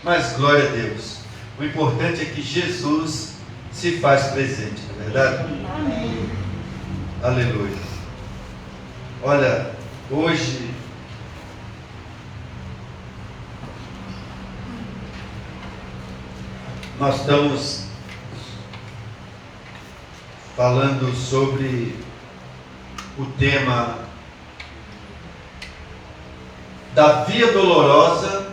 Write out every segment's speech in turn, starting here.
Mas glória a Deus. O importante é que Jesus se faz presente, não é verdade? Amém. Aleluia. Olha, hoje nós estamos falando sobre o tema da via dolorosa,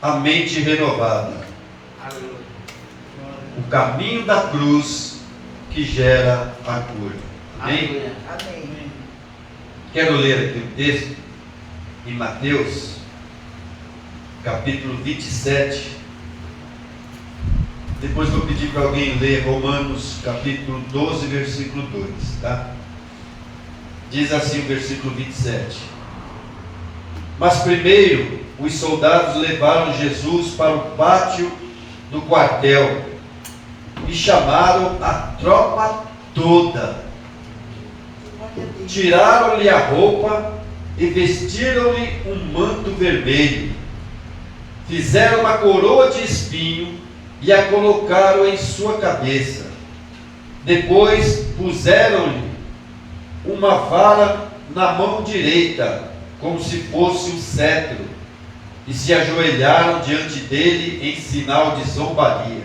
a mente renovada. O caminho da cruz que gera a cura. Amém? Amém. Quero ler aqui o texto em Mateus, capítulo 27. Depois vou pedir para alguém ler Romanos, capítulo 12, versículo 2, tá? Diz assim o versículo 27. Mas primeiro os soldados levaram Jesus para o pátio do quartel e chamaram a tropa toda. Tiraram-lhe a roupa e vestiram-lhe um manto vermelho. Fizeram uma coroa de espinho e a colocaram em sua cabeça. Depois puseram-lhe uma vara na mão direita, como se fosse um cetro, e se ajoelharam diante dele em sinal de zombaria.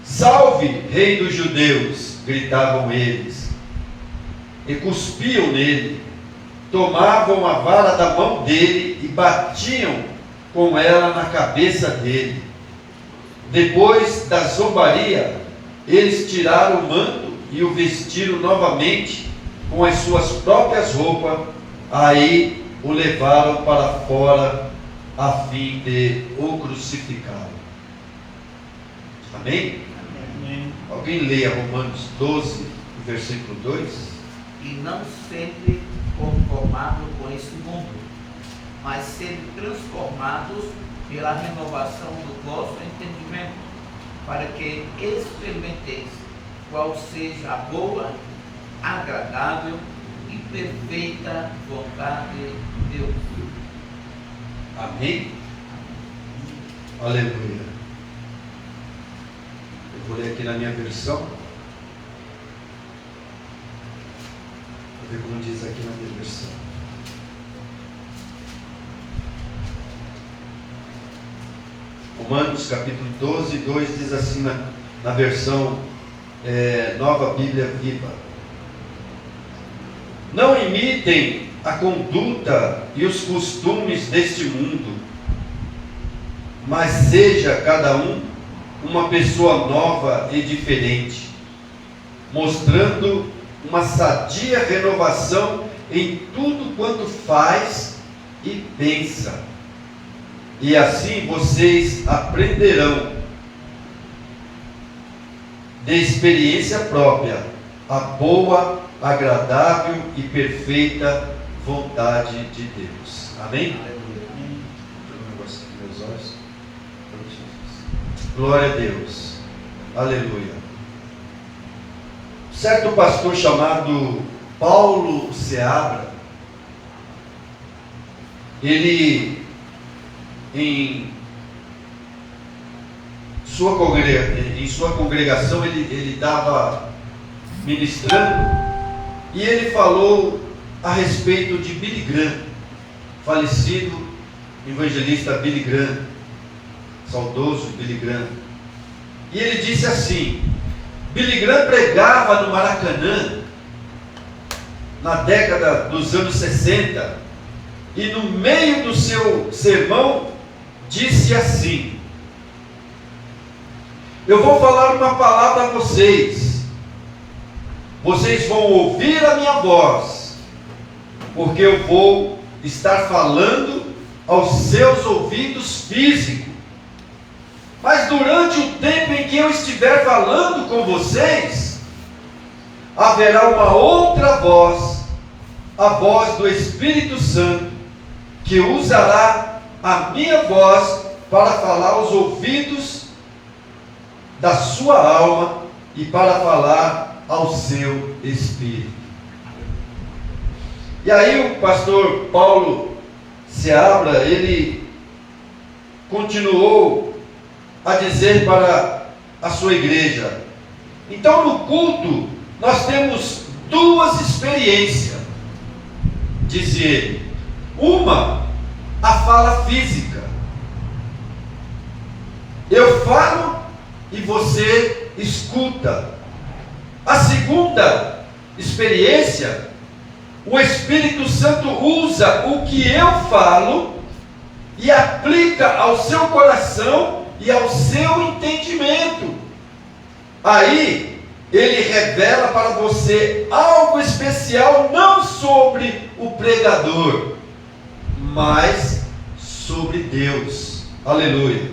Salve, Rei dos Judeus! Gritavam eles, e cuspiam nele. Tomavam a vara da mão dele e batiam com ela na cabeça dele. Depois da zombaria, eles tiraram o manto e o vestiram novamente com as suas próprias roupas. Aí o levaram para fora a fim de o crucificar. Amém? Amém. Alguém leia Romanos 12, versículo 2? E não sempre conformados com esse mundo, mas sendo transformados pela renovação do vosso entendimento, para que experimenteis qual seja a boa, agradável e perfeita vontade de Deus. Amém? Aleluia. Eu vou ler aqui na minha versão. Vou ver como diz aqui na minha versão. Romanos capítulo 12, 2 diz assim na versão Nova Bíblia Viva: não imitem a conduta e os costumes deste mundo, mas seja cada um uma pessoa nova e diferente, mostrando uma sadia renovação em tudo quanto faz e pensa. E assim vocês aprenderão de experiência própria a boa, agradável e perfeita vontade de Deus. Amém? Glória a Deus. Aleluia. Certo pastor chamado Paulo Seabra, ele em sua congregação ele estava ministrando e ele falou a respeito de Billy Graham, falecido evangelista Billy Graham, saudoso Billy Graham. E ele disse assim: Billy Graham pregava no Maracanã na década dos anos 60 e no meio do seu sermão disse assim: eu vou falar uma palavra a vocês, vocês vão ouvir a minha voz, porque eu vou estar falando aos seus ouvidos físicos, mas durante o tempo em que eu estiver falando com vocês, haverá uma outra voz, a voz do Espírito Santo, que usará a minha voz para falar aos ouvidos da sua alma e para falar ao seu espírito. E aí o pastor Paulo Seabra, ele continuou a dizer para a sua igreja. Então, no culto, nós temos duas experiências, disse ele. Uma, a fala física. Eu falo e você escuta. A segunda experiência, o Espírito Santo usa o que eu falo e aplica ao seu coração e ao seu entendimento. Aí, ele revela para você algo especial, não sobre o pregador, mas sobre Deus. Aleluia.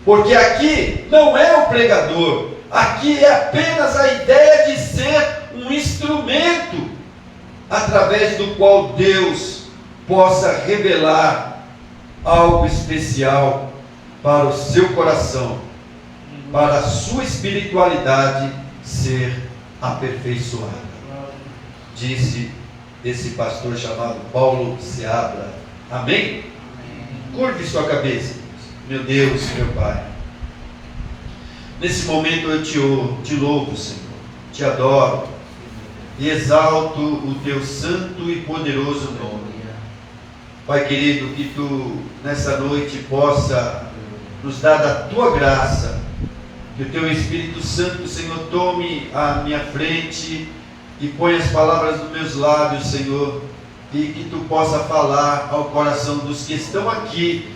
Porque aqui não é o pregador, aqui é apenas a ideia de ser um instrumento através do qual Deus possa revelar algo especial para o seu coração, para a sua espiritualidade ser aperfeiçoada. Disse esse pastor chamado Paulo Seabra. Amém? Curve sua cabeça. Meu Deus, meu Pai, nesse momento eu te louvo, Senhor, te adoro e exalto o teu santo e poderoso nome. Pai querido, que tu nessa noite possa nos dar da tua graça, que o teu Espírito Santo, Senhor, tome a minha frente e ponha as palavras nos meus lábios, Senhor, e que tu possa falar ao coração dos que estão aqui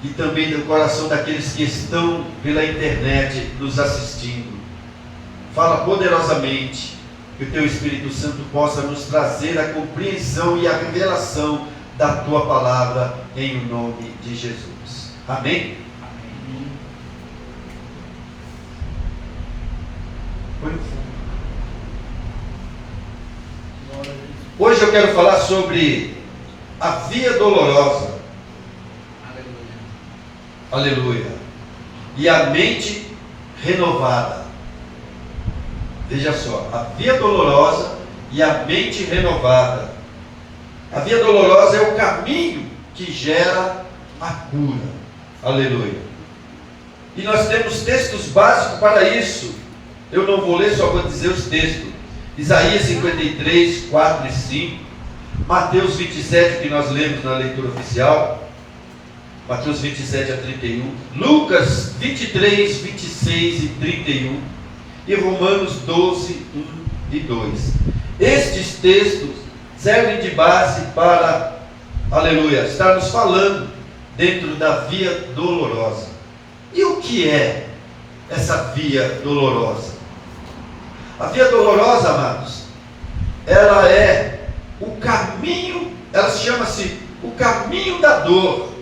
e também do coração daqueles que estão pela internet nos assistindo. Fala poderosamente, que o teu Espírito Santo possa nos trazer a compreensão e a revelação da tua palavra em nome de Jesus. Amém? Amém. Foi no fundo. Glória a Deus. Hoje eu quero falar sobre a via dolorosa. Aleluia. E a mente renovada. Veja só, a via dolorosa e a mente renovada. A via dolorosa é o caminho que gera a cura. Aleluia. E nós temos textos básicos para isso. Eu não vou ler, só vou dizer os textos. Isaías 53, 4 e 5. Mateus 27, que nós lemos na leitura oficial. Mateus 27 a 31, Lucas 23, 26 e 31 e Romanos 12, 1 e 2. Estes textos servem de base para, aleluia, estarmos falando dentro da via dolorosa. E o que é essa via dolorosa? A via dolorosa, amados, ela é o caminho, ela chama-se o caminho da dor.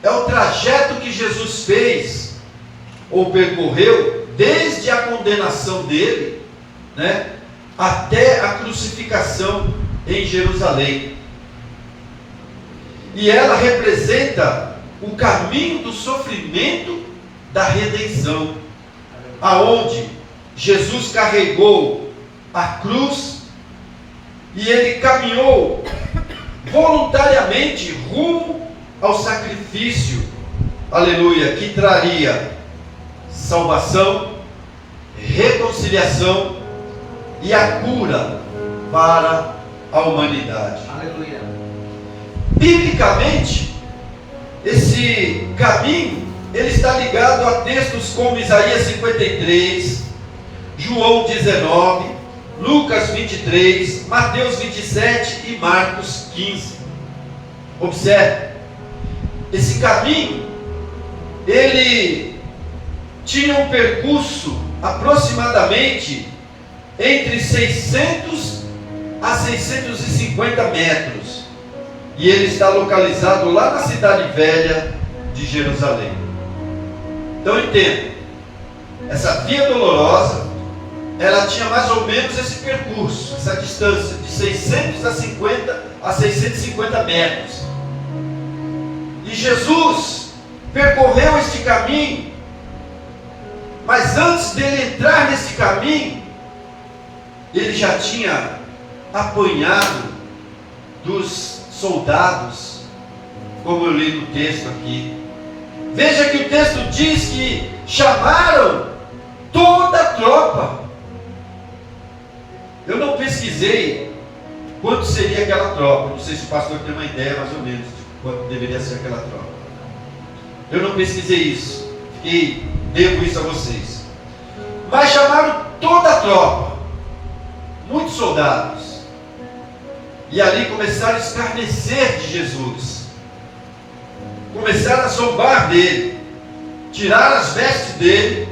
É o trajeto que Jesus fez, ou percorreu, desde a condenação dele, né, até a crucificação em Jerusalém. E ela representa o caminho do sofrimento da redenção, aonde Jesus carregou a cruz e ele caminhou voluntariamente rumo ao sacrifício, aleluia, que traria salvação, reconciliação e a cura para a humanidade. Aleluia. Biblicamente, esse caminho, ele está ligado a textos como Isaías 53, João 19, Lucas 23, Mateus 27 e Marcos 15. Observe. Esse caminho, ele tinha um percurso aproximadamente entre 600 a 650 metros. E ele está localizado lá na cidade velha de Jerusalém. Então entenda, essa via dolorosa, ela tinha mais ou menos esse percurso, essa distância de 600 a 650 metros. E Jesus percorreu este caminho, mas antes dele entrar nesse caminho, ele já tinha apanhado dos soldados, como eu li no texto aqui. Veja que o texto diz que chamaram toda a tropa. Eu não pesquisei quanto seria aquela tropa. Não sei se o pastor tem uma ideia mais ou menos de quanto deveria ser aquela tropa. Eu não pesquisei isso. Devo isso a vocês. Mas chamaram toda a tropa, muitos soldados, e ali começaram a escarnecer de Jesus, começaram a zombar dele, tiraram as vestes dele.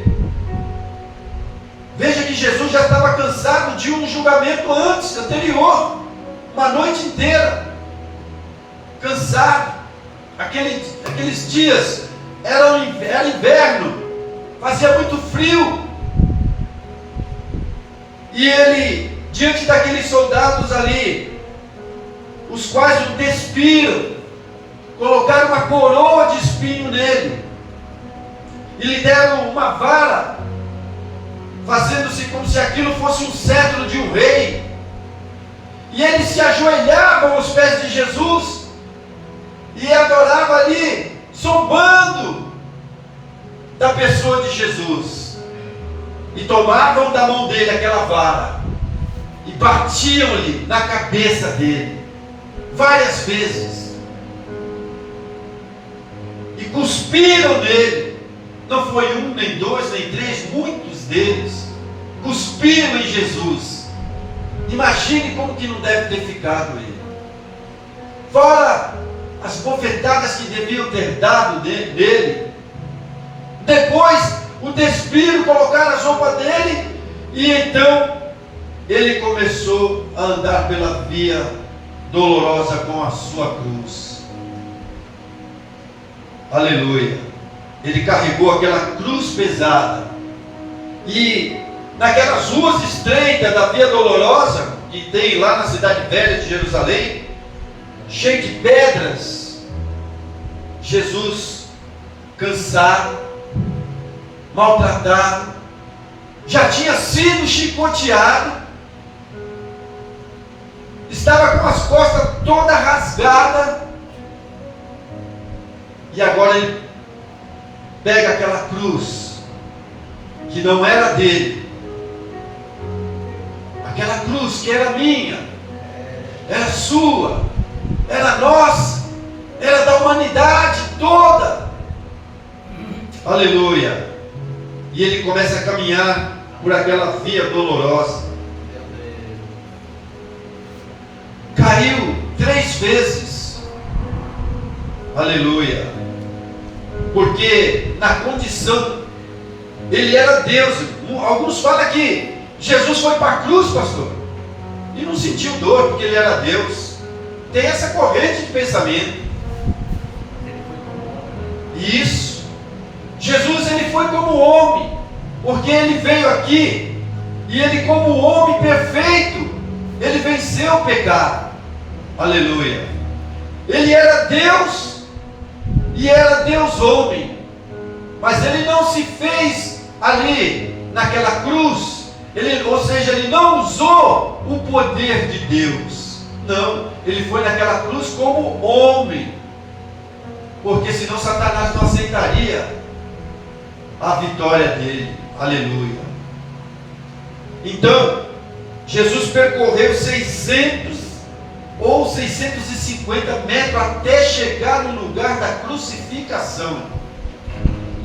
Veja que Jesus já estava cansado de um julgamento anterior, uma noite inteira, cansado. Aqueles dias era inverno, fazia muito frio, e ele, diante daqueles soldados ali, os quais o despiram, colocaram uma coroa de espinho nele, e lhe deram uma vara, fazendo-se como se aquilo fosse um cetro de um rei, e eles se ajoelhavam aos pés de Jesus, e adoravam ali, zombando da pessoa de Jesus, e tomavam da mão dele aquela vara, e batiam-lhe na cabeça dele, várias vezes, e cuspiram nele. Não foi um, nem dois, nem três, muitos deles cuspiram em Jesus. Imagine como que não deve ter ficado ele. Fora as bofetadas que deviam ter dado dele. Depois o despiram, colocaram a roupa dele, e então ele começou a andar pela via dolorosa com a sua cruz. Aleluia. Ele carregou aquela cruz pesada, e naquelas ruas estreitas da via dolorosa, que tem lá na cidade velha de Jerusalém, cheio de pedras, Jesus, cansado, maltratado, já tinha sido chicoteado, estava com as costas toda rasgada, e agora ele pega aquela cruz que não era dele, aquela cruz que era minha, era sua, era nossa, era da humanidade toda. Aleluia. E ele começa a caminhar por aquela via dolorosa. Caiu 3 vezes. Aleluia. Porque na condição, ele era Deus. Alguns falam que Jesus foi para a cruz, pastor, e não sentiu dor porque ele era Deus. Tem essa corrente de pensamento. Isso. Jesus, ele foi como homem, porque ele veio aqui, e ele, como homem perfeito, ele venceu o pecado. Aleluia. Ele era Deus, e era Deus homem, mas ele não se fez ali naquela cruz, ou seja, ele não usou o poder de Deus. Não, ele foi naquela cruz como homem, porque senão Satanás não aceitaria a vitória dele. Aleluia. Então Jesus percorreu 600 ou 650 metros até chegar no lugar da crucificação.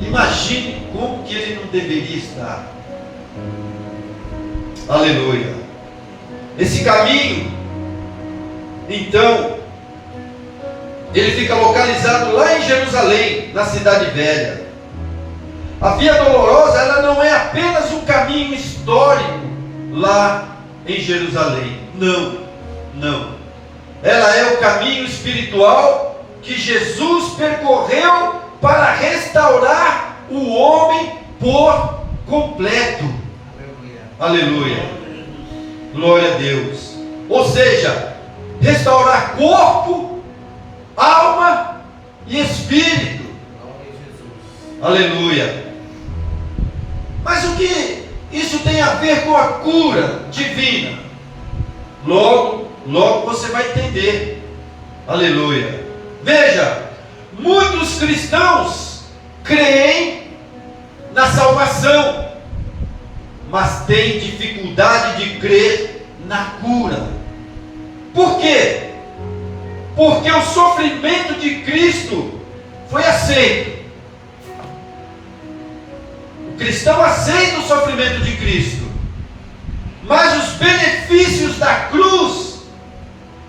Imagine como que ele não deveria estar. Aleluia. Esse caminho, então, ele fica localizado lá em Jerusalém, na cidade velha. A via dolorosa, ela não é apenas um caminho histórico lá em Jerusalém. Não. Ela é o caminho espiritual que Jesus percorreu para restaurar o homem por completo. Aleluia. Glória a Deus. Ou seja, restaurar corpo, alma e espírito. Aleluia. Mas o que isso tem a ver com a cura divina? Logo você vai entender. Aleluia. Veja, muitos cristãos creem na salvação, mas têm dificuldade de crer na cura. Por quê? Porque o sofrimento de Cristo foi aceito. O cristão aceita o sofrimento de Cristo, mas os benefícios da cruz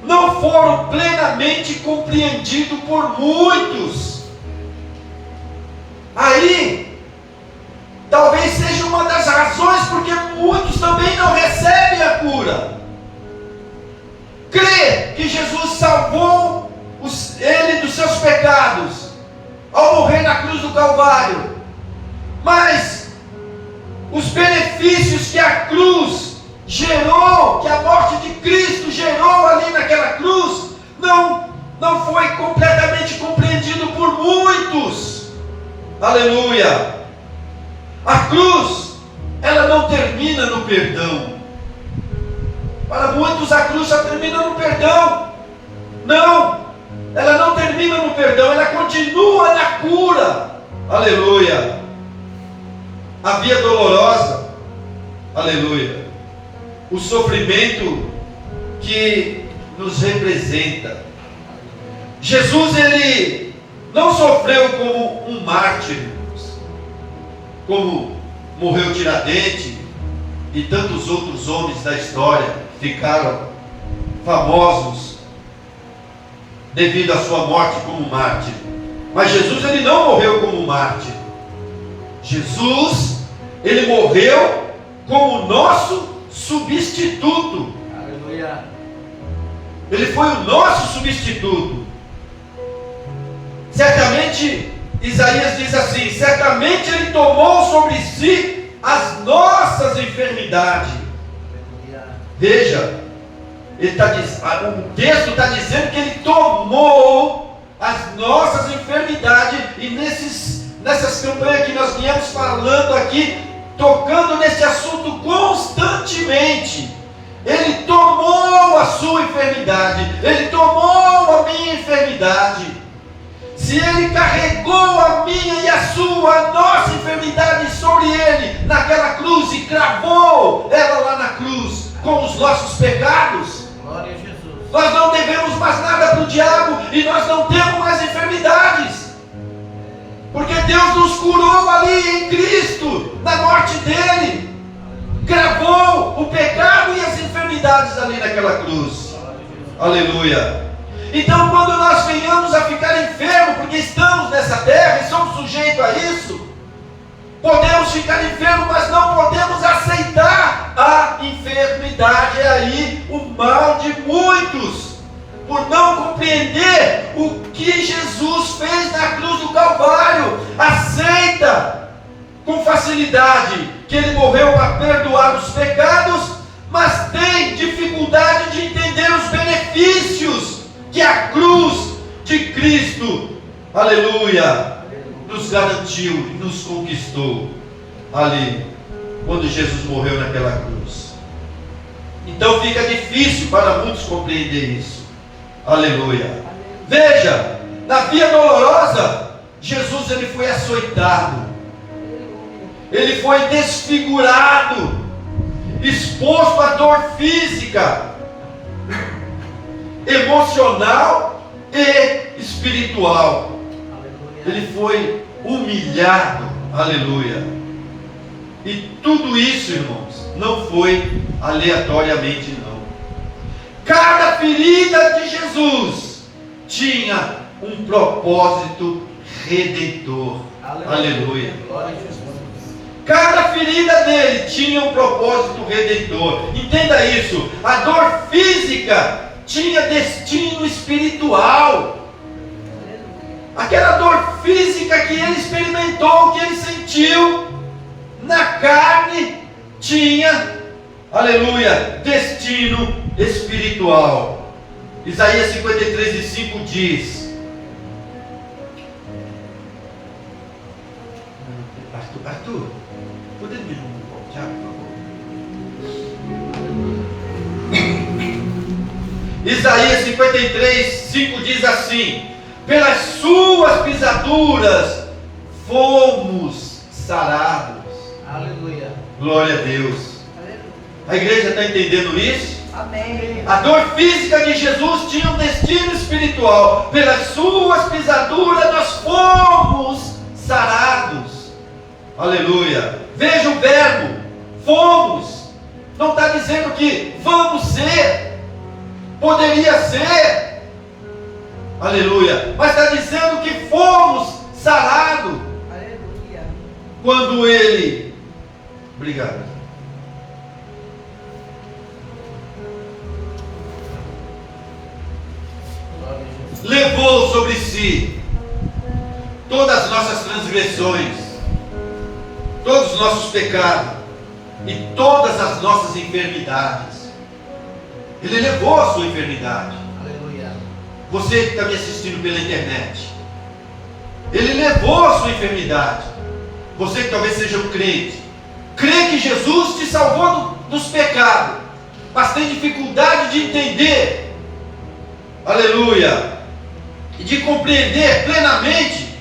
não foram plenamente compreendidos por muitos. Aí, talvez seja uma das razões porque muitos também não recebem a cura. Crê que Jesus salvou ele dos seus pecados ao morrer na cruz do Calvário, mas os benefícios que a cruz gerou, que a morte de Cristo gerou ali naquela cruz, não foi completamente compreendido por muitos. Aleluia. A cruz, ela não termina no perdão. Para muitos a cruz só termina no perdão. Não, ela não termina no perdão, ela continua na cura. Aleluia. A via dolorosa, aleluia, o sofrimento que nos representa. Jesus, ele não sofreu como um mártir, como morreu Tiradentes e tantos outros homens da história ficaram famosos devido à sua morte como mártir. Mas Jesus, ele não morreu como mártir. Jesus, ele morreu como nosso substituto. Aleluia. Ele foi o nosso substituto. Certamente, Isaías diz assim: certamente ele tomou sobre si as nossas enfermidades. Veja, o texto está dizendo que ele tomou as nossas enfermidades, e nessas campanhas que nós viemos falando aqui, tocando nesse assunto constantemente. Ele tomou a sua enfermidade, ele tomou a minha enfermidade. Se ele carregou a minha e a sua, a nossa enfermidade sobre ele naquela cruz e cravou ela lá na cruz com os nossos pecados, Glória a Jesus. nós não devemos mais nada para o diabo e nós não temos mais enfermidades, porque Deus nos curou ali em Cristo, na morte dele, cravou o pecado e as enfermidades ali naquela cruz. Aleluia. Então, quando nós venhamos a ficar enfermos, porque estamos nessa terra e somos sujeitos a isso, podemos ficar enfermos, mas não podemos aceitar a enfermidade. É aí o mal de muitos, por não compreender o que Jesus fez na cruz do Calvário. Aceita com facilidade que ele morreu para perdoar os pecados, mas tem dificuldade de entender os benefícios que a cruz de Cristo, aleluia, nos garantiu, nos conquistou ali, quando Jesus morreu naquela cruz. Então fica difícil para muitos compreender isso. Aleluia. Veja, na via dolorosa, Jesus, ele foi açoitado, ele foi desfigurado, exposto à dor física, emocional e espiritual. Ele foi humilhado. Aleluia. E tudo isso, irmãos, não foi aleatoriamente, não. Cada ferida de Jesus tinha um propósito redentor. Aleluia. Cada ferida dele tinha um propósito redentor. Entenda isso. A dor física tinha destino espiritual. Aquela dor física que ele experimentou, que ele sentiu na carne, tinha, aleluia, destino espiritual. Isaías 53:5 diz: Arthur, poderia me dar um copo de água, por favor? Isaías 53:5 5 diz assim: pelas suas pisaduras fomos sarados. Aleluia. Glória a Deus. A igreja está entendendo isso? Amém. A dor física de Jesus tinha um destino espiritual. Pelas suas pisaduras nós fomos sarados. Aleluia. Veja o verbo, fomos. Não está dizendo que vamos ser, poderia ser, aleluia, mas está dizendo que fomos sarados. Aleluia. Quando Ele, obrigado, Glória a Jesus. levou sobre si todas as nossas transgressões, todos os nossos pecados e todas as nossas enfermidades. Ele levou a sua enfermidade. Aleluia. Você que está me assistindo pela internet, Ele levou a sua enfermidade. Você que talvez seja um crente, crê que Jesus te salvou dos pecados, mas tem dificuldade de entender, aleluia, e de compreender plenamente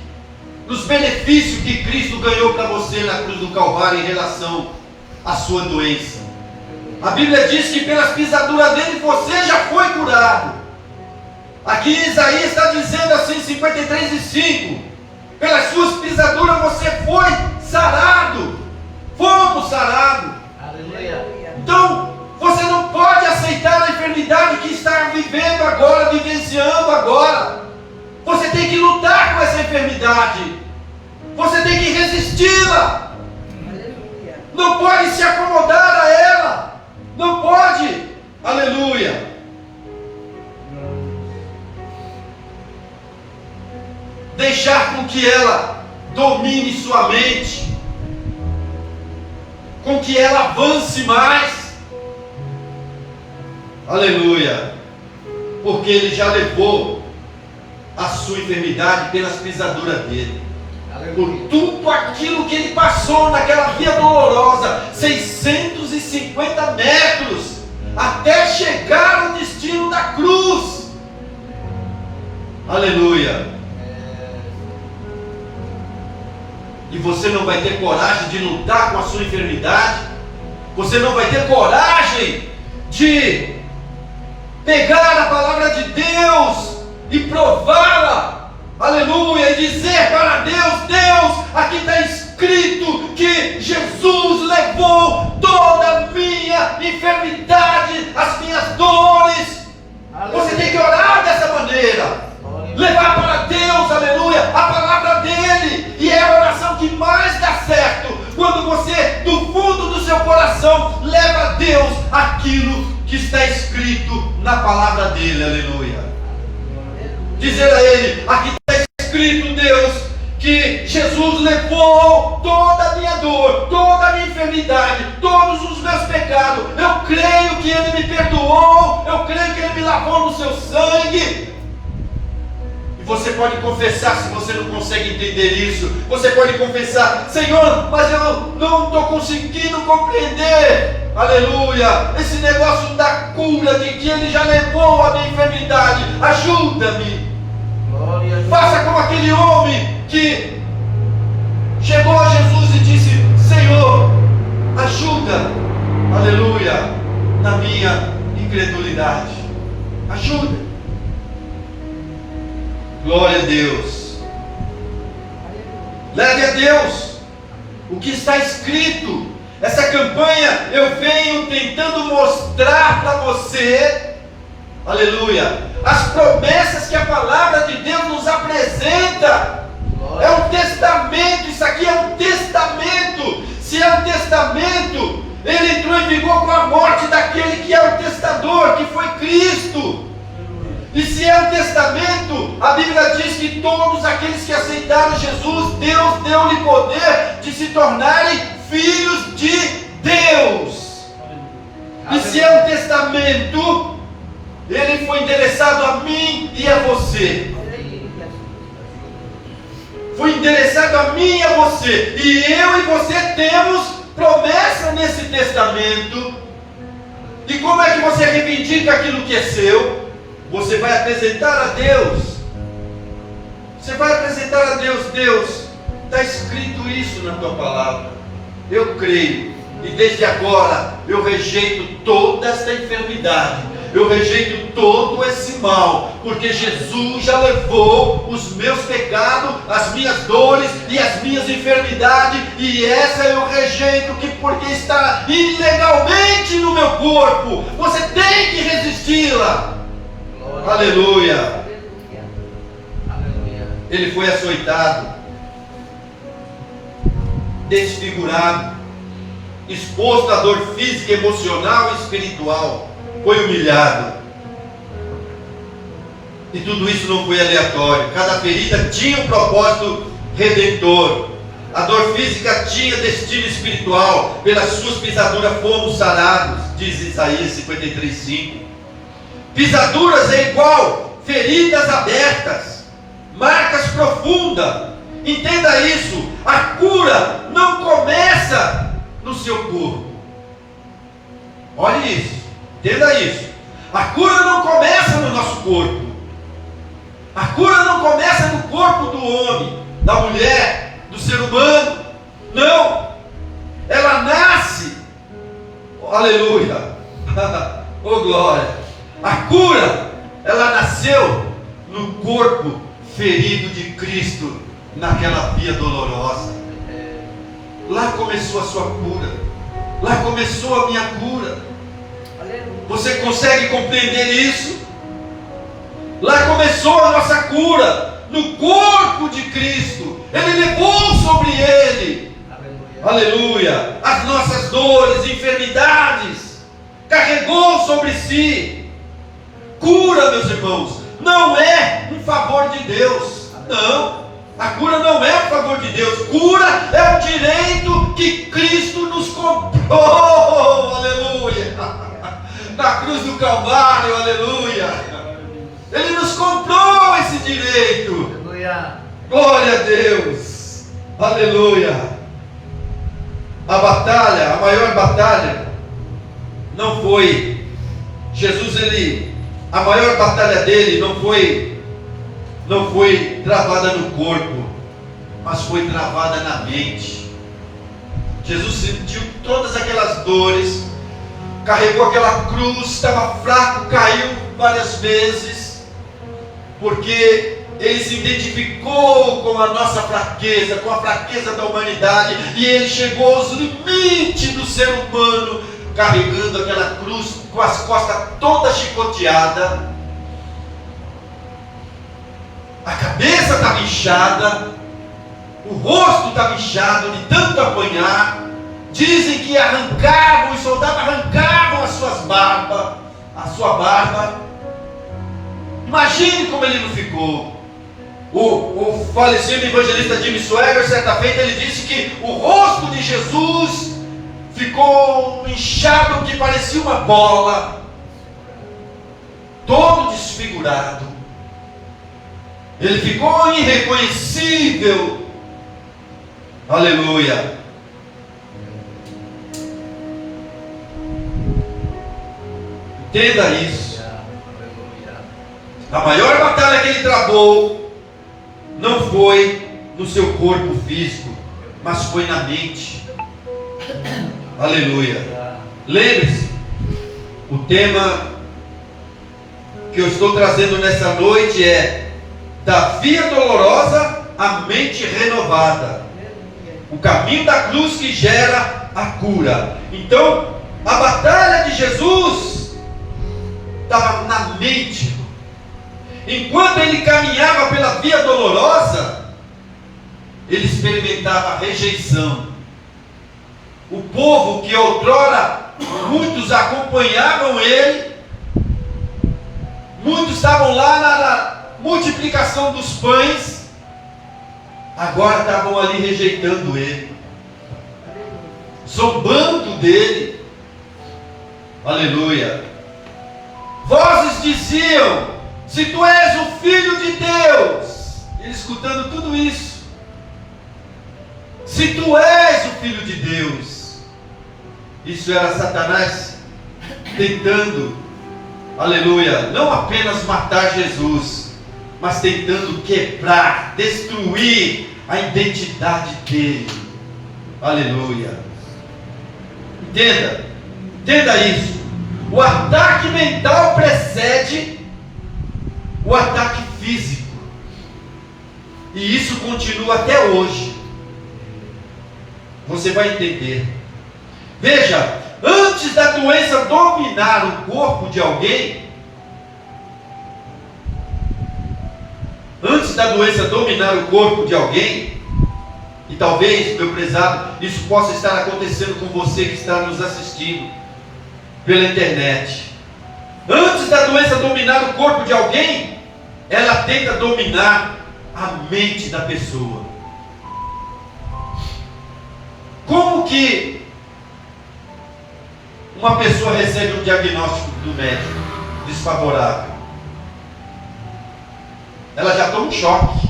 os benefícios que Cristo ganhou para você na cruz do Calvário em relação à sua doença. A Bíblia diz que pelas pisaduras dele você já foi curado. Aqui Isaías está dizendo assim, 53:5, pelas suas pisaduras você foi sarado, fomos sarados. Aleluia. Então, você não pode aceitar a enfermidade que está vivendo agora, vivenciando agora. Você tem que lutar com essa enfermidade. Você tem que resisti-la. Aleluia. Não pode se acomodar a ela. Não pode. Aleluia. Deixar com que ela domine sua mente, com que ela avance mais. Aleluia. Porque Ele já levou a sua enfermidade pelas pisaduras dele. Por tudo aquilo que Ele passou naquela via dolorosa, 650 metros, até chegar ao destino da cruz. Aleluia. E você não vai ter coragem de lutar com a sua enfermidade. Você não vai ter coragem de pegar a palavra de Deus e prová-la. Aleluia. E dizer para Deus: Deus, aqui está escrito que Jesus levou toda a minha enfermidade, as minhas dores. Você tem que orar dessa maneira. Levar para Deus, aleluia, a palavra dele. E é a oração que mais dá certo, quando você, do fundo do seu coração, leva a Deus aquilo que está escrito na palavra dele, aleluia. Dizer a ele: aqui está escrito, Deus, que Jesus levou toda a minha dor, toda a minha enfermidade, todos os meus pecados. Eu creio que Ele me perdoou, eu creio que Ele me lavou no seu sangue. Você pode confessar, se você não consegue entender isso, você pode confessar: Senhor, mas eu não estou conseguindo compreender, aleluia, esse negócio da cura, de que Ele já levou a minha enfermidade, ajuda-me. Faça como aquele homem que chegou a Jesus e disse: Senhor, ajuda, aleluia, na minha incredulidade, ajuda. Glória a Deus. Leve a Deus o que está escrito. Essa campanha eu venho tentando mostrar para você, aleluia, as promessas que a palavra de Deus nos apresenta. É um testamento, isso aqui é um testamento. Se é um testamento, ele entrou em vigor com a morte daquele que é o testador, que foi Cristo. E se é um testamento, a Bíblia diz que todos aqueles que aceitaram Jesus, Deus deu-lhe poder de se tornarem filhos de Deus. E se é um testamento, ele foi endereçado a mim e a você. Foi endereçado a mim e a você. E eu e você temos promessa nesse testamento. E como é que você reivindica aquilo que é seu? você vai apresentar a Deus. Você vai apresentar a Deus. Deus, está escrito isso na tua palavra. Eu creio. E desde agora eu rejeito toda esta enfermidade. Eu rejeito todo esse mal. Porque Jesus já levou os meus pecados, as minhas dores e as minhas enfermidades. E essa eu rejeito porque está ilegalmente no meu corpo. Você tem que resisti-la. Aleluia. Aleluia. Ele foi açoitado, desfigurado, exposto à dor física, emocional e espiritual, foi humilhado. E tudo isso não foi aleatório. Cada ferida tinha um propósito redentor. A dor física tinha destino espiritual. Pelas suas pisaduras fomos sarados, diz Isaías 53:5. Pisaduras é igual feridas abertas, marcas profundas. Entenda isso. A cura não começa no seu corpo. Olhe isso, entenda isso. A cura não começa no nosso corpo. A cura não começa no corpo do homem, da mulher, do ser humano. Não. Ela nasce. Aleluia. Oh glória. A cura, ela nasceu no corpo ferido de Cristo, naquela via dolorosa. Lá começou a sua cura. Lá começou a minha cura. Você consegue compreender isso? Lá começou a nossa cura, no corpo de Cristo. Ele levou sobre ele, aleluia, as nossas dores, enfermidades, carregou sobre si. Cura, meus irmãos, não é um favor de Deus. Não, a cura não é um favor de Deus. Cura é um direito que Cristo nos comprou, aleluia, na cruz do Calvário, aleluia. Ele nos comprou esse direito. Aleluia. Glória a Deus. Aleluia. A batalha, a maior batalha, não foi Jesus, a maior batalha dele não foi travada no corpo, mas foi travada na mente. Jesus sentiu todas aquelas dores, carregou aquela cruz, estava fraco, caiu várias vezes, porque ele se identificou com a nossa fraqueza, com a fraqueza da humanidade, e ele chegou aos limites do ser humano, carregando aquela cruz com as costas todas chicoteadas, a cabeça estava inchada, o rosto estava inchado de tanto apanhar. Dizem que os soldados arrancavam as suas barbas, a sua barba. Imagine como ele não ficou. O falecido evangelista Jimmy Swaggart, certa feita, ele disse que o rosto de Jesus ficou inchado, que parecia uma bola, todo desfigurado. Ele ficou irreconhecível. Aleluia. Entenda isso. A maior batalha que ele travou não foi no seu corpo físico, mas foi na mente. Aleluia. Lembre-se, o tema que eu estou trazendo nessa noite é da via dolorosa à mente renovada. O caminho da cruz que gera a cura. Então, a batalha de Jesus estava na mente. Enquanto ele caminhava pela via dolorosa, ele experimentava rejeição. O povo que outrora muitos acompanhavam ele, muitos estavam lá na multiplicação dos pães, agora estavam ali rejeitando ele, zombando dele. Aleluia. Vozes diziam: se tu és o Filho de Deus. Ele escutando tudo isso. Se tu és o Filho de Deus. Isso era Satanás tentando aleluia, não apenas matar Jesus, mas tentando quebrar, destruir a identidade dele. Aleluia. Entenda isso. O ataque mental precede o ataque físico, e isso continua até hoje. Você vai entender. Veja, antes da doença dominar o corpo de alguém, e talvez, meu prezado, isso possa estar acontecendo com você que está nos assistindo pela internet. Antes da doença dominar o corpo de alguém, ela tenta dominar a mente da pessoa. Como que uma pessoa recebe um diagnóstico do médico desfavorável? Ela já toma um choque,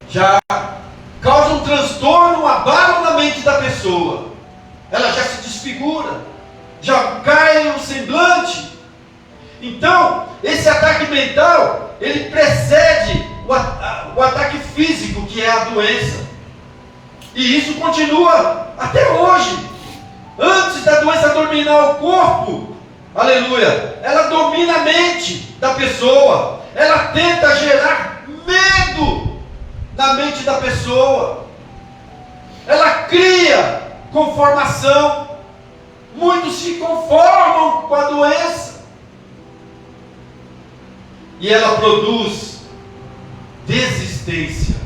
já causa um transtorno, um abalo na mente da pessoa. Ela já se desfigura, já cai o semblante. Então, esse ataque mental, ele precede o ataque físico, que é a doença. E isso continua até hoje. Antes da doença dominar o corpo, aleluia, ela domina a mente da pessoa. Ela tenta gerar medo na mente da pessoa. Ela cria conformação. Muitos se conformam com a doença. E ela produz desistência.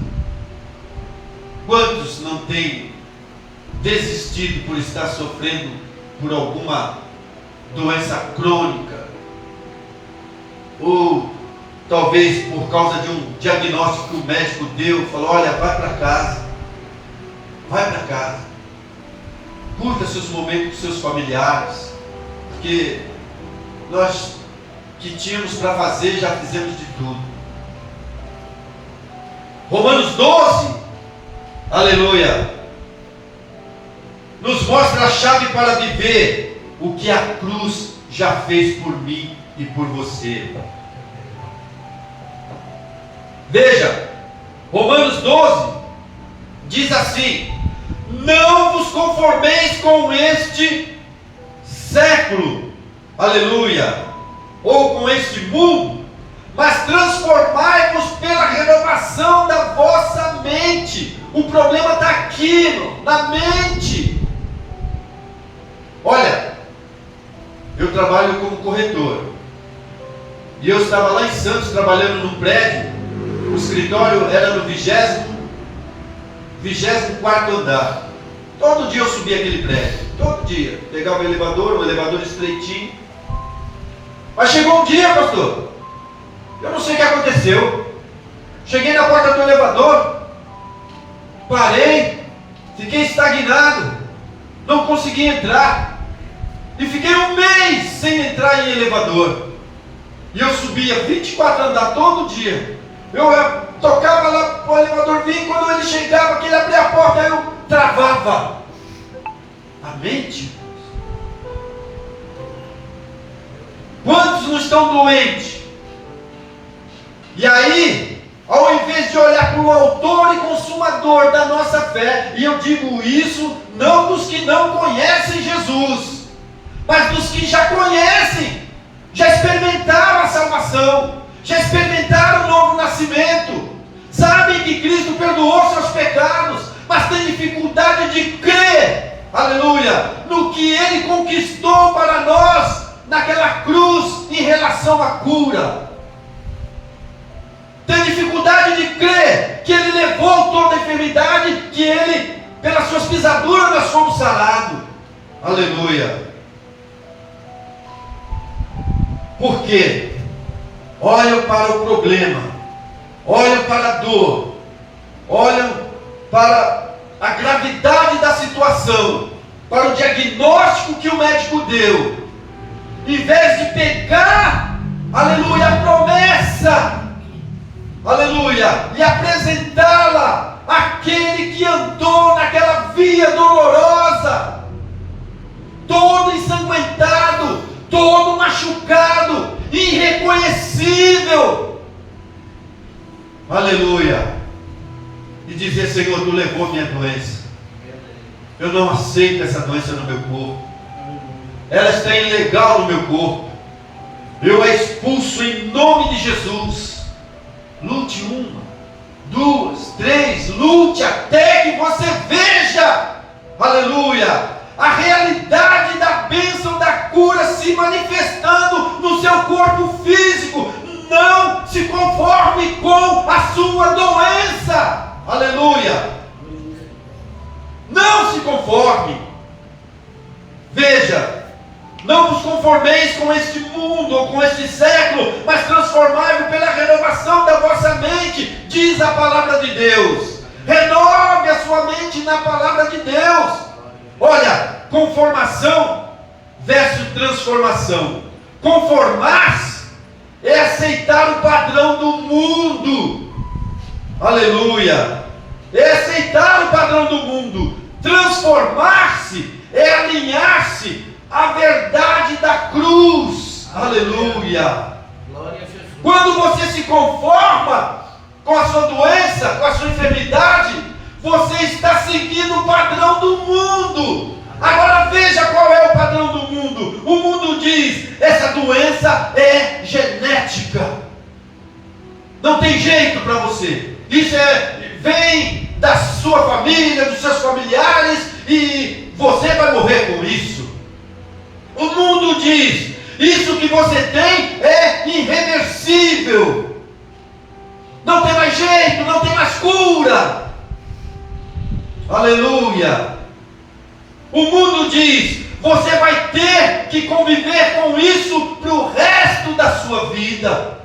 Quantos não têm desistido por estar sofrendo por alguma doença crônica? Ou talvez por causa de um diagnóstico que o médico deu, falou: olha, vai para casa. Vai para casa. Curta seus momentos com seus familiares. Porque nós que tínhamos para fazer, já fizemos de tudo. Romanos 12, aleluia, nos mostra a chave para viver o que a cruz já fez por mim e por você. Veja, Romanos 12 diz assim: não vos conformeis com este século, aleluia, ou com este mundo, mas transformai-vos pela renovação da vossa mente. O problema está aqui, na mente. Olha, eu trabalho como corretor, e eu estava lá em Santos trabalhando num prédio. O escritório era no 24º andar. Todo dia eu subia aquele prédio, todo dia, pegava o elevador estreitinho. Mas chegou um dia, pastor, eu não sei o que aconteceu. Cheguei na porta do elevador, parei, fiquei estagnado, não consegui entrar, e fiquei um mês sem entrar em elevador. E eu subia 24 andar todo dia. Eu tocava lá, o elevador vinha, e quando ele chegava, que ele abria a porta, eu travava. A mente. Quantos não estão doentes? E aí, ao invés de olhar para o autor e consumador da nossa fé, e eu digo isso não dos que não conhecem Jesus, mas dos que já conhecem, já experimentaram a salvação, já experimentaram o novo nascimento, sabem que Cristo perdoou seus pecados, mas têm dificuldade de crer, aleluia, no que Ele conquistou para nós, naquela cruz, em relação à cura. Tem dificuldade de crer que Ele levou toda a enfermidade, que Ele, pelas suas pisaduras, nós fomos sarados. Aleluia. Por quê? Olham para o problema, olham para a dor, olham para a gravidade da situação, para o diagnóstico que o médico deu, em vez de pegar, aleluia, a promessa, aleluia, e apresentá-la àquele que andou naquela via dolorosa, todo ensanguentado, todo machucado, irreconhecível. Aleluia. E dizer: Senhor, tu levou minha doença. Eu não aceito essa doença no meu corpo. Ela está ilegal no meu corpo. Eu a expulso em nome de Jesus. Lute 1, 2, 3, lute até que você veja, aleluia, a realidade da bênção da cura se manifestando no seu corpo físico. Não se conforme com a sua doença, aleluia. Não se conforme. Veja, não vos conformeis com este mundo ou com este século, mas transformai-vos pela renovação da vossa mente, diz a palavra de Deus. Renove a sua mente na palavra de Deus. Olha, conformação versus transformação. Conformar-se é aceitar o padrão do mundo. Aleluia. É aceitar o padrão do mundo. Transformar-se é alinhar-se à verdade da cruz. Aleluia. Glória a Jesus. Quando você se conforma com a sua doença, com a sua enfermidade, você está seguindo o padrão do mundo. Agora veja qual é o padrão do mundo. O mundo diz: essa doença é genética. Não tem jeito para você. Isso vem da sua família, dos seus familiares, e você vai morrer com isso. O mundo diz: isso que você tem é irreversível. Não tem mais jeito, não tem mais cura. Aleluia. O mundo diz: você vai ter que conviver com isso para o resto da sua vida.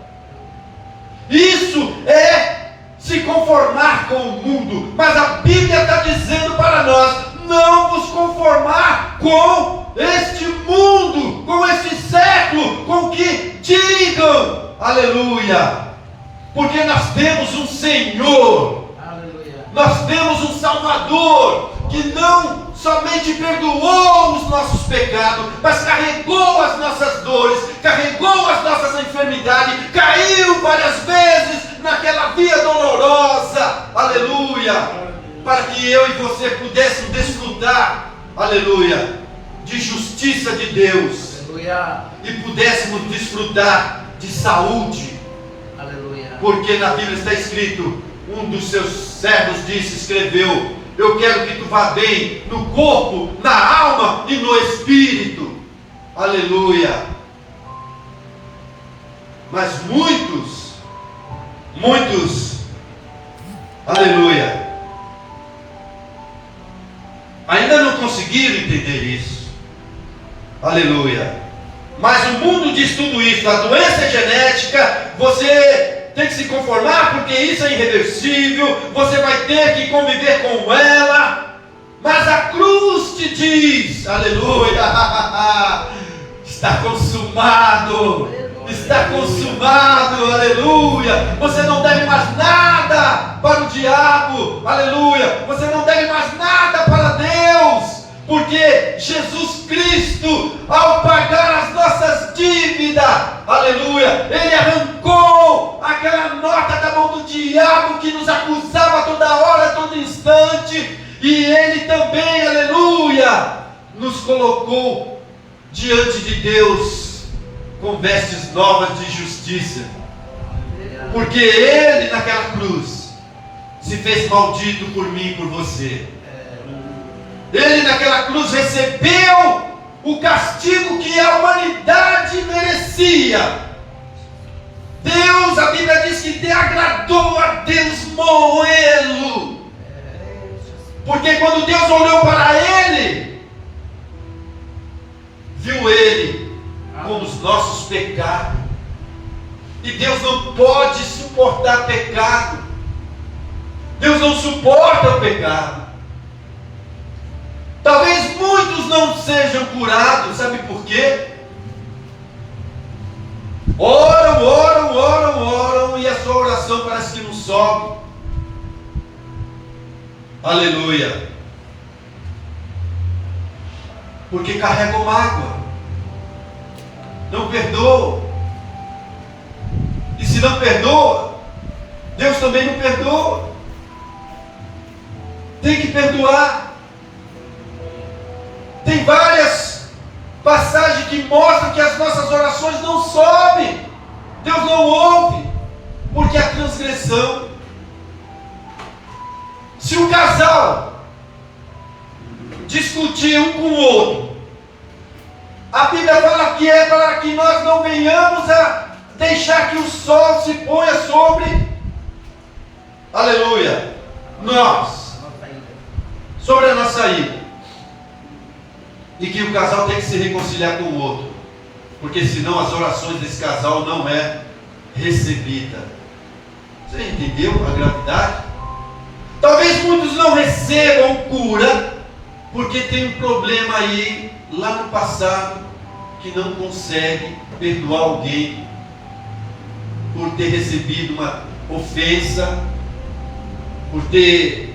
Isso é se conformar com o mundo. Mas a Bíblia está dizendo para nós: não vos conformar com este mundo, com este século, com que digam. Aleluia. Porque nós temos um Senhor. Aleluia. Nós temos um Salvador que não somente perdoou os nossos pecados, mas carregou as nossas dores, carregou as nossas enfermidades, caiu várias vezes naquela via dolorosa, aleluia, para que eu e você pudéssemos desfrutar, aleluia, de justiça de Deus, Aleluia. e pudéssemos desfrutar de saúde. Aleluia. Porque na Bíblia está escrito, um dos seus servos escreveu: eu quero que tu vá bem no corpo, na alma e no espírito. Aleluia. Mas muitos, aleluia, ainda não conseguiram entender isso. Aleluia. Mas o mundo diz tudo isso. A doença é genética, você tem que se conformar porque isso é irreversível, você vai ter que conviver com ela. Mas a cruz te diz, aleluia, está consumado, está consumado, aleluia. Você não deve mais nada para o diabo, aleluia. Você não deve mais nada para Deus, porque Jesus Cristo, ao pagar as nossas dívidas, aleluia, Ele arrancou aquela nota da mão do diabo que nos acusava toda hora, todo instante, e Ele também, aleluia, nos colocou diante de Deus com vestes novas de justiça, porque Ele naquela cruz se fez maldito por mim e por você. Ele naquela cruz recebeu o castigo que a humanidade merecia. Deus, a Bíblia diz que agradou a Deus moê-lo. Porque quando Deus olhou para ele, viu ele com os nossos pecados. E Deus não pode suportar pecado. Deus não suporta o pecado. Talvez muitos não sejam curados, sabe por quê? Oram, e a sua oração parece que não sobe. Aleluia. Porque carregam mágoa. não perdoa. E se não perdoa, Deus também não perdoa. Tem que perdoar. Tem várias passagens que mostram que as nossas orações não sobem. Deus não ouve, porque a transgressão. Se o casal discutir um com o outro, a Bíblia fala que é para que nós não venhamos a deixar que o sol se ponha sobre, aleluia, nós, sobre a nossa ira. E que o casal tem que se reconciliar com o outro, porque senão as orações desse casal não é recebida. Você entendeu a gravidade? Talvez muitos não recebam cura, porque tem um problema aí, lá no passado, que não consegue perdoar alguém por ter recebido uma ofensa, por ter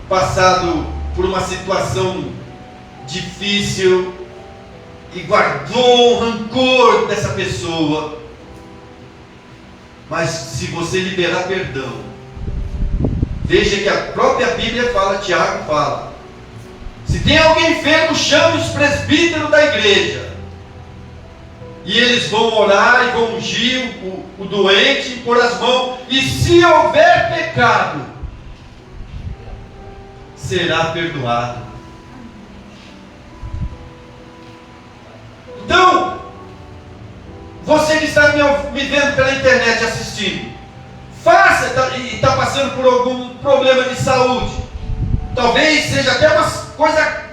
passado por uma situação difícil e guardou um rancor dessa pessoa. Mas se você liberar perdão, veja que a própria Bíblia fala, Tiago fala, se tem alguém enfermo, chame os presbíteros da igreja, e eles vão orar e vão ungir o doente e pôr as mãos, e se houver pecado, será perdoado. Então, você que está me vendo pela internet assistindo, faça e está passando por algum problema de saúde, talvez seja até uma coisa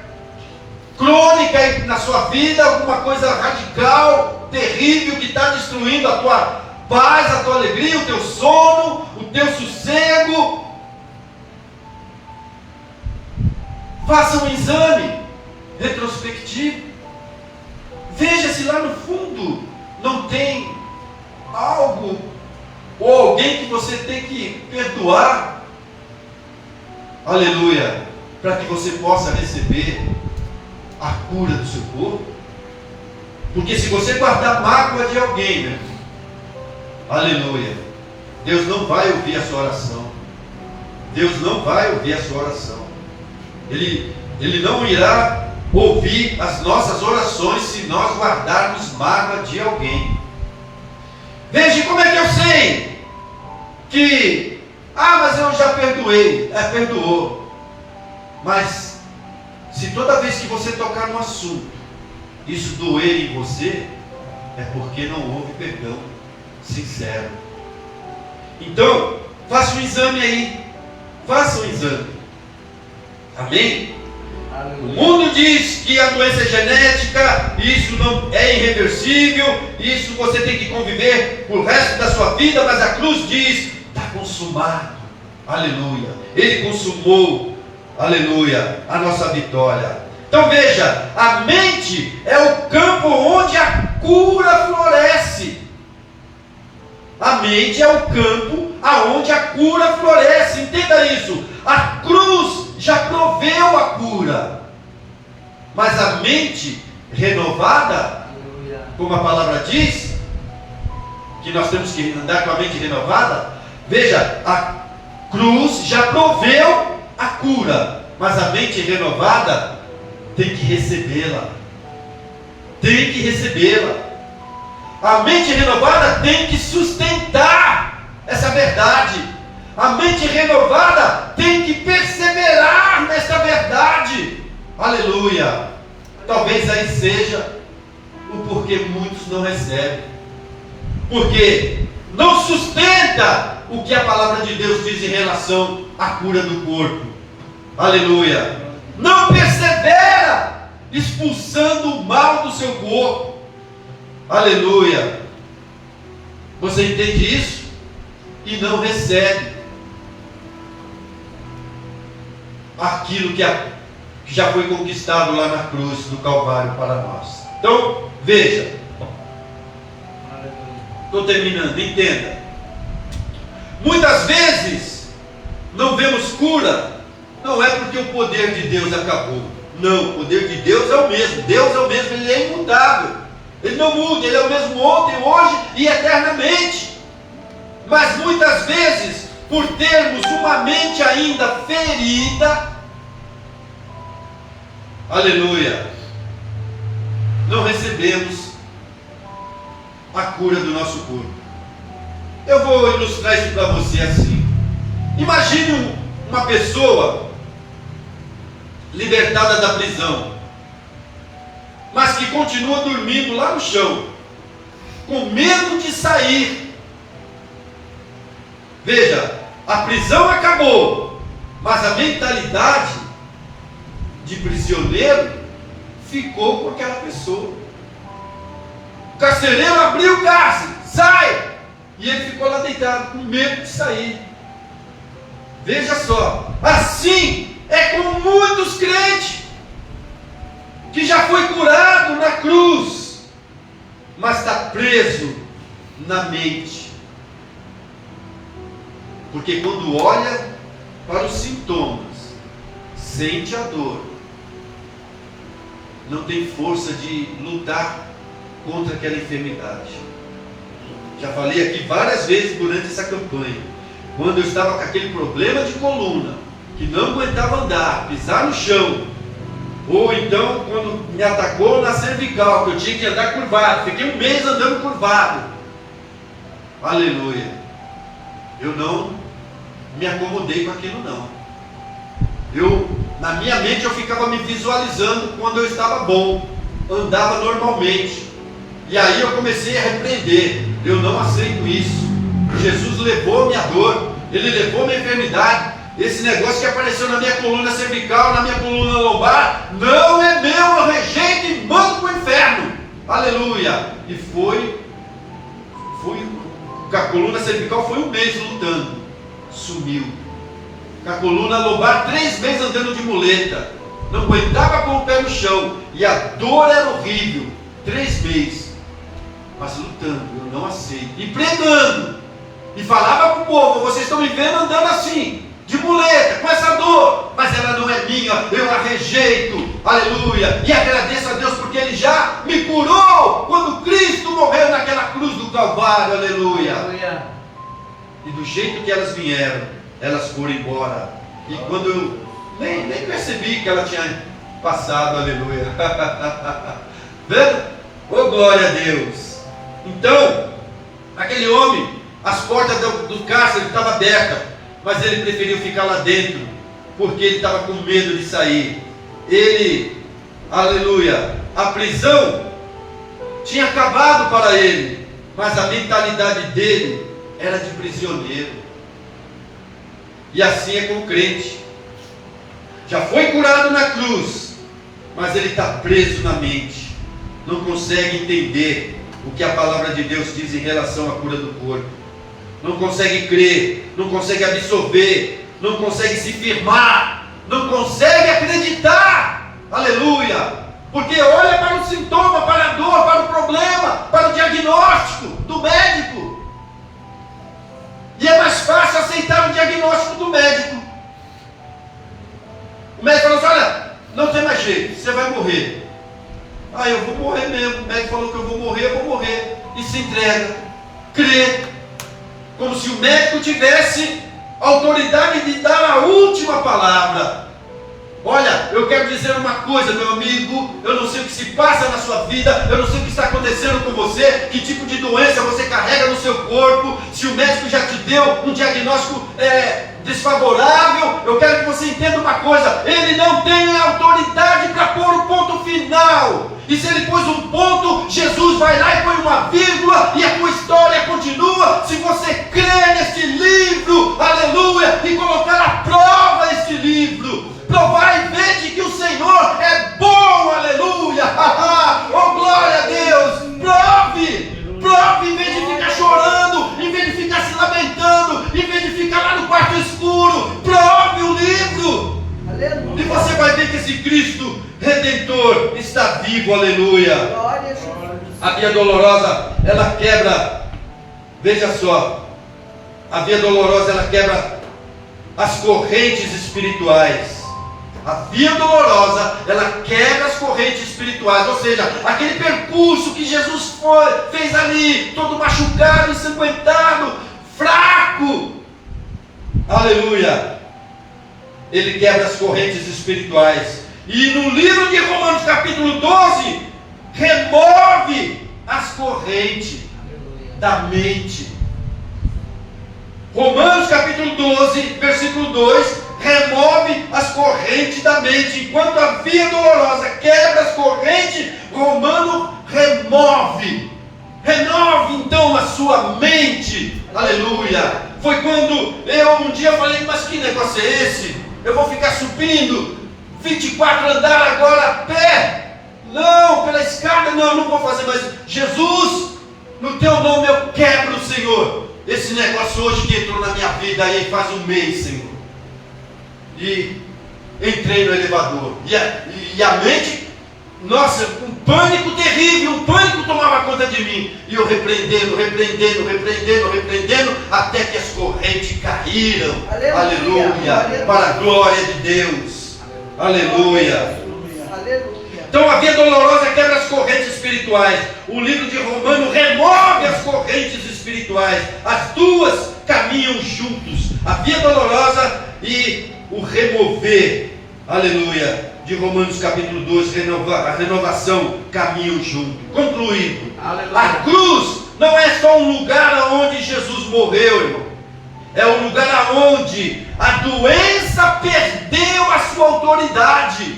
crônica na sua vida, alguma coisa radical, terrível, que está destruindo a tua paz, a tua alegria, o teu sono, o teu sossego. Faça um exame retrospectivo. Veja se lá no fundo não tem algo ou alguém que você tem que perdoar. Aleluia. Para que você possa receber a cura do seu corpo. Porque se você guardar mágoa de alguém, meu irmão, aleluia, Deus não vai ouvir a sua oração. Deus não vai ouvir a sua oração. Ele não irá ouvir as nossas orações se nós guardarmos mágoa de alguém. Veja como é que eu sei que, mas eu já perdoei. Perdoou. Mas se toda vez que você tocar no assunto, isso doer em você, é porque não houve perdão sincero. Então, faça um exame aí. Faça um exame. Amém? O mundo diz que a doença é genética, isso não é irreversível, isso você tem que conviver por resto da sua vida, mas a cruz diz, está consumado. Aleluia. Ele consumou, aleluia, a nossa vitória. Então veja, a mente é o campo onde a cura floresce. A mente é o campo aonde a cura floresce. Entenda isso. A cruz já proveu a cura. Mas a mente renovada, como a palavra diz, que nós temos que andar com a mente renovada. Veja, a cruz já proveu a cura, mas a mente renovada tem que recebê-la. Tem que recebê-la. A mente renovada tem que sustentar essa verdade. A mente renovada tem que perseverar nessa verdade. Aleluia. Talvez aí seja o porquê muitos não recebem. Porque não sustenta o que a palavra de Deus diz em relação à cura do corpo. Aleluia. Não persevera expulsando o mal do seu corpo. Aleluia. Você entende isso? E não recebe aquilo que já foi conquistado lá na cruz do Calvário para nós. Então, veja. Estou terminando, entenda. Muitas vezes não vemos cura, não é porque o poder de Deus acabou. Não, o poder de Deus é o mesmo. Deus é o mesmo, Ele é imutável. Ele não muda, Ele é o mesmo ontem, hoje e eternamente. Mas muitas vezes, por termos uma mente ainda ferida, aleluia, não recebemos a cura do nosso corpo. Eu vou ilustrar isso para você assim. Imagine uma pessoa libertada da prisão, mas que continua dormindo lá no chão, com medo de sair. Veja, a prisão acabou, mas a mentalidade de prisioneiro ficou com aquela pessoa. O carcereiro abriu o cárcere, sai! E ele ficou lá deitado, com medo de sair. Veja só, assim é com muitos crentes, que já foi curado na cruz, mas está preso na mente. Porque quando olha para os sintomas, sente a dor, não tem força de lutar contra aquela enfermidade. Já falei aqui várias vezes durante essa campanha, quando eu estava com aquele problema de coluna, que não aguentava andar, pisar no chão, ou então quando me atacou na cervical, que eu tinha que andar curvado, fiquei um mês andando curvado. Aleluia. Eu não me acomodei com aquilo não. Na minha mente eu ficava me visualizando quando eu estava bom, andava normalmente. E aí eu comecei a repreender. Eu não aceito isso. Jesus levou minha dor, Ele levou minha enfermidade. Esse negócio que apareceu na minha coluna cervical, na minha coluna lombar, não é meu, eu rejeito e mando para o inferno. Aleluia. E foi com a coluna cervical foi um mês lutando, sumiu. Com a coluna lombar 3 meses andando de muleta, não aguentava com o pé no chão, e a dor era horrível, 3 meses, mas lutando, eu não aceito, e pregando, e falava para o povo: vocês estão me vendo andando assim, de muleta, com essa dor, mas ela não é minha, eu a rejeito, aleluia, e agradeço a Deus porque Ele já me curou, quando Cristo morreu naquela cruz do Calvário, aleluia. Aleluia. E do jeito que elas vieram, elas foram embora, e quando eu nem percebi que ela tinha passado, aleluia. Vendo? Oh, glória a Deus. Então, aquele homem, as portas do cárcere estavam abertas, mas ele preferiu ficar lá dentro, porque ele estava com medo de sair. Ele, aleluia, a prisão tinha acabado para ele, mas a mentalidade dele era de prisioneiro. E assim é com o crente. Já foi curado na cruz, mas ele está preso na mente, não consegue entender o que a palavra de Deus diz em relação à cura do corpo, não consegue crer, não consegue absorver, não consegue se firmar, não consegue acreditar, aleluia, porque olha para o sintoma, para a dor, para o problema, para o diagnóstico do médico, e é mais fácil aceitar o diagnóstico do médico. O médico falou assim: olha, não tem mais jeito, você vai morrer. Ah, eu vou morrer mesmo. O médico falou que eu vou morrer. E se entrega, crê, como se o médico tivesse autoridade de dar a última palavra. Olha, eu quero dizer uma coisa, meu amigo, eu não sei o que se passa na sua vida, eu não sei o que está acontecendo com você, que tipo de doença você carrega no seu corpo, se o médico já te deu um diagnóstico desfavorável, eu quero que você entenda uma coisa: ele não tem autoridade para pôr o ponto final, e se ele pôs um ponto, Jesus vai lá e põe uma vírgula, e a tua história continua, se você crê neste livro, aleluia, e colocar à prova este livro, provar e ver de que o Senhor é bom, aleluia, oh glória a Deus, prove, em vez de ficar chorando, em vez de ficar se lamentando, em vez de ficar lá no quarto escuro, prove o livro, aleluia. E você vai ver que esse Cristo Redentor está vivo, aleluia. Glória a Jesus. A via dolorosa, ela quebra, veja só, a via dolorosa, ela quebra as correntes espirituais. A via dolorosa, ela quebra as correntes espirituais, ou seja, aquele percurso que Jesus fez ali, todo machucado, ensanguentado, fraco. Aleluia! Ele quebra as correntes espirituais. E no livro de Romanos capítulo 12, remove as correntes da mente. Romanos capítulo 12, versículo 2, remove as correntes da mente. Enquanto a via dolorosa quebra as correntes, Romano renove então a sua mente. Aleluia! Foi quando eu um dia falei, mas que negócio é esse? Eu vou ficar subindo 24 andares agora a pé? Não, pela escada, não vou fazer mais. Jesus, no teu nome eu quebro, Senhor, esse negócio hoje que entrou na minha vida aí faz um mês, Senhor. E entrei no elevador. E a mente, nossa, um pânico terrível, um pânico tomava conta de mim. E eu repreendendo, até que as correntes caíram. Aleluia. Para a glória de Deus. Aleluia. Então a via dolorosa quebra as correntes espirituais. O livro de Romanos remove as correntes espirituais. As duas caminham juntos. A via dolorosa e o remover, aleluia, de Romanos capítulo 12, a renovação caminham junto. Concluído, aleluia. A cruz não é só um lugar onde Jesus morreu, irmão. É um lugar onde a doença perdeu a sua autoridade.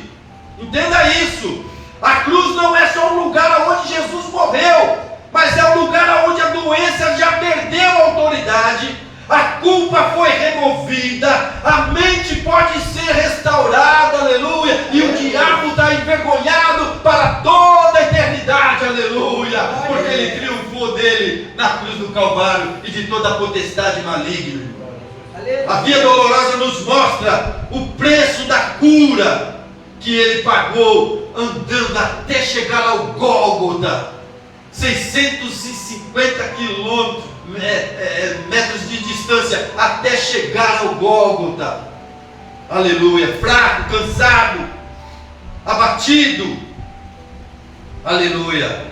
Entenda isso. A cruz não é só um lugar onde Jesus morreu, mas é um lugar onde a doença já perdeu a autoridade. A culpa foi removida, a mente pode ser restaurada, aleluia, e o diabo está envergonhado para toda a eternidade, aleluia, porque ele triunfou dele na cruz do Calvário e de toda a potestade maligna. A via dolorosa nos mostra o preço da cura que ele pagou andando até chegar ao Gólgota, 650 quilômetros, metros de distância até chegar ao Gólgota. Aleluia. Fraco, cansado, abatido. Aleluia.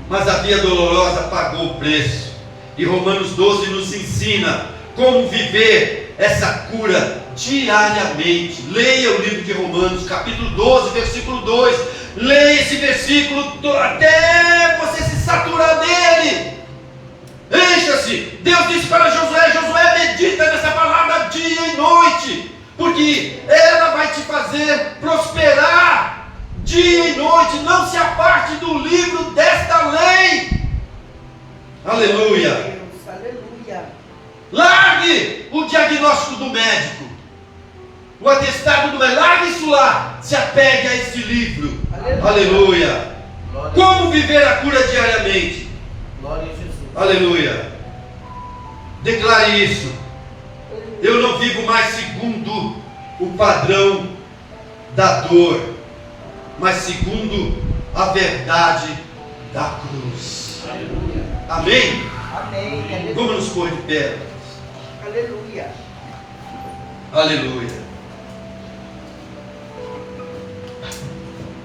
Mas a via dolorosa pagou o preço. E Romanos 12 nos ensina como viver essa cura diariamente. Leia o livro de Romanos, capítulo 12, versículo 2. Leia esse versículo até você se saturar dele. Encha-se. Deus disse para Josué: Josué, medita nessa palavra dia e noite, porque ela vai te fazer prosperar dia e noite. Não se aparte do livro desta lei. Aleluia. Deus, aleluia. Largue o diagnóstico do médico, o atestado do médico. Largue isso lá. Se apegue a este livro. Aleluia. Como viver a cura diariamente? Glória a Jesus. Aleluia. Declare isso. Eu não vivo mais segundo o padrão da dor, mas segundo a verdade da cruz. Aleluia. Amém? Amém. Aleluia. Vamos nos pôr de pé. Aleluia. Aleluia.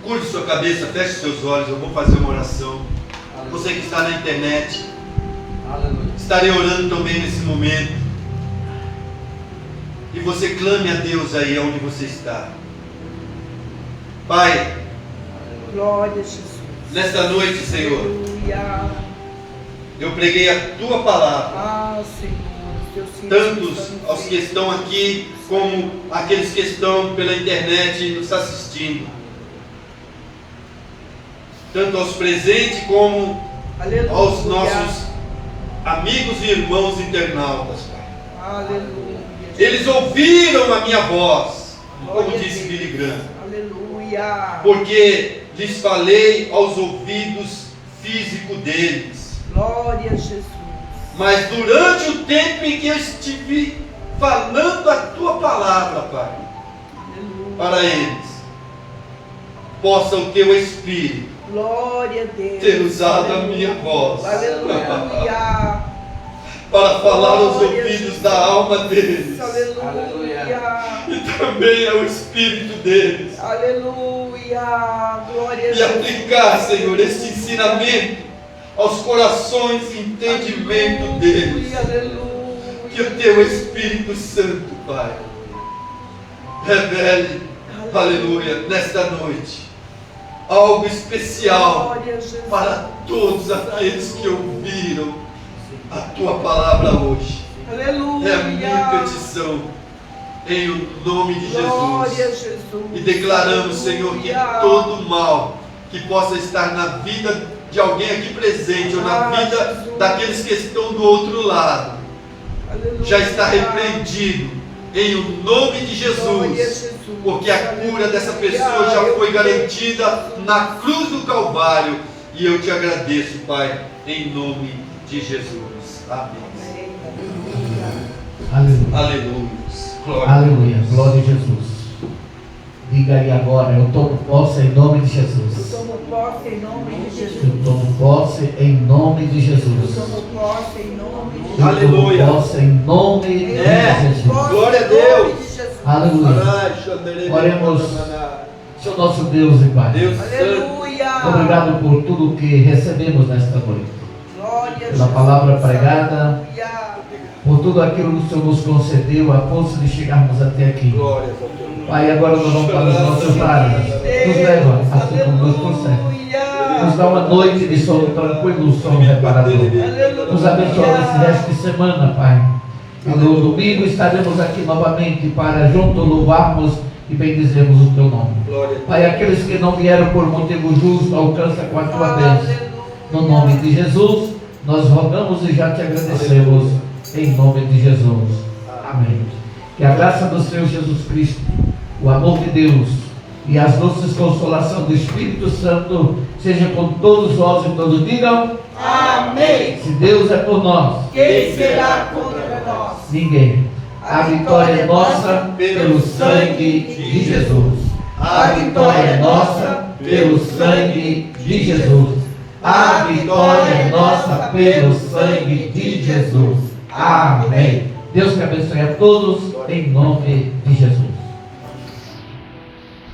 Curve sua cabeça, feche seus olhos. Eu vou fazer uma oração. Você que está na internet, Aleluia. estarei orando também nesse momento. E você clame a Deus aí onde você está. Pai, Glória a Jesus. nesta noite, Senhor, Aleluia. eu preguei a Tua palavra. Ah, Senhor. Teu Senhor Tantos está aos que estão aqui, como aqueles que estão pela internet nos assistindo. Tanto aos presentes como Aleluia. aos nossos amigos e irmãos internautas, Pai. Aleluia. Eles ouviram a minha voz, como Glória a disse Deus. Billy Graham, Aleluia. porque lhes falei aos ouvidos físicos deles. Glória a Jesus. Mas durante o tempo em que eu estive falando a Tua palavra, Pai, Aleluia. para eles, possa o Teu Espírito Glória a Deus. ter usado a Aleluia. minha voz Aleluia. para falar aos Glória a ouvidos Jesus. da alma deles. Aleluia. Então também ao espírito deles. Aleluia. Glória a E Jesus. aplicar, Senhor, este ensinamento aos corações e entendimento deles. Aleluia. Que o Teu Espírito Santo, Pai, revele, aleluia, nesta noite, algo especial Glória a Jesus. para todos aqueles que ouviram a Tua palavra hoje. Aleluia. É a minha petição, em o nome de Glória a Jesus. Jesus. E declaramos, Senhor, que todo mal que possa estar na vida de alguém aqui presente, ou na vida Jesus. daqueles que estão do outro lado, Aleluia. já está repreendido, em o nome de Glória a Jesus. Jesus. Porque a cura dessa pessoa já foi garantida na cruz do Calvário. E eu te agradeço, Pai, em nome de Jesus. Amém. Aleluia. Aleluia. Glória. Aleluia. Glória a Jesus. Diga aí agora, eu tomo posse em nome de Jesus. Tomo posse em nome de Jesus. Eu tomo posse em nome de Jesus. Tomo posse em nome de Eu Jesus. Aleluia. tomo posse em nome de Jesus. Glória a Deus. Aleluia. Oremos, Senhor nosso Deus e Pai. Deus Santo. Aleluia. Obrigado por tudo que recebemos nesta noite. Glória a Pela Jesus. palavra pregada, Aleluia. por tudo aquilo que o Senhor nos concedeu, a força de chegarmos até aqui. Glória a Deus. Pai, agora nós vamos para os nossos lares. Nos leva assim como Deus consegue. Nos dá uma noite de sono tranquilo, sono reparador. Nos abençoe nesse resto de semana, Pai. E no domingo estaremos aqui novamente para juntos louvarmos e bendizermos o Teu nome. Glória a Deus. Pai, aqueles que não vieram por motivo justo, alcança com a Tua bênção. No nome de Jesus, nós rogamos e já Te agradecemos. Em nome de Jesus. Amém. Que a graça do Senhor Jesus Cristo, o amor de Deus e as doces consolações do Espírito Santo seja com todos nós e todos digam Amém. se Deus é por nós, Quem será contra nós? ninguém. A vitória é nossa pelo sangue de Jesus. A vitória é nossa pelo sangue de Jesus. A vitória é nossa pelo sangue de Jesus. Amém. Deus que abençoe a todos em nome de Jesus.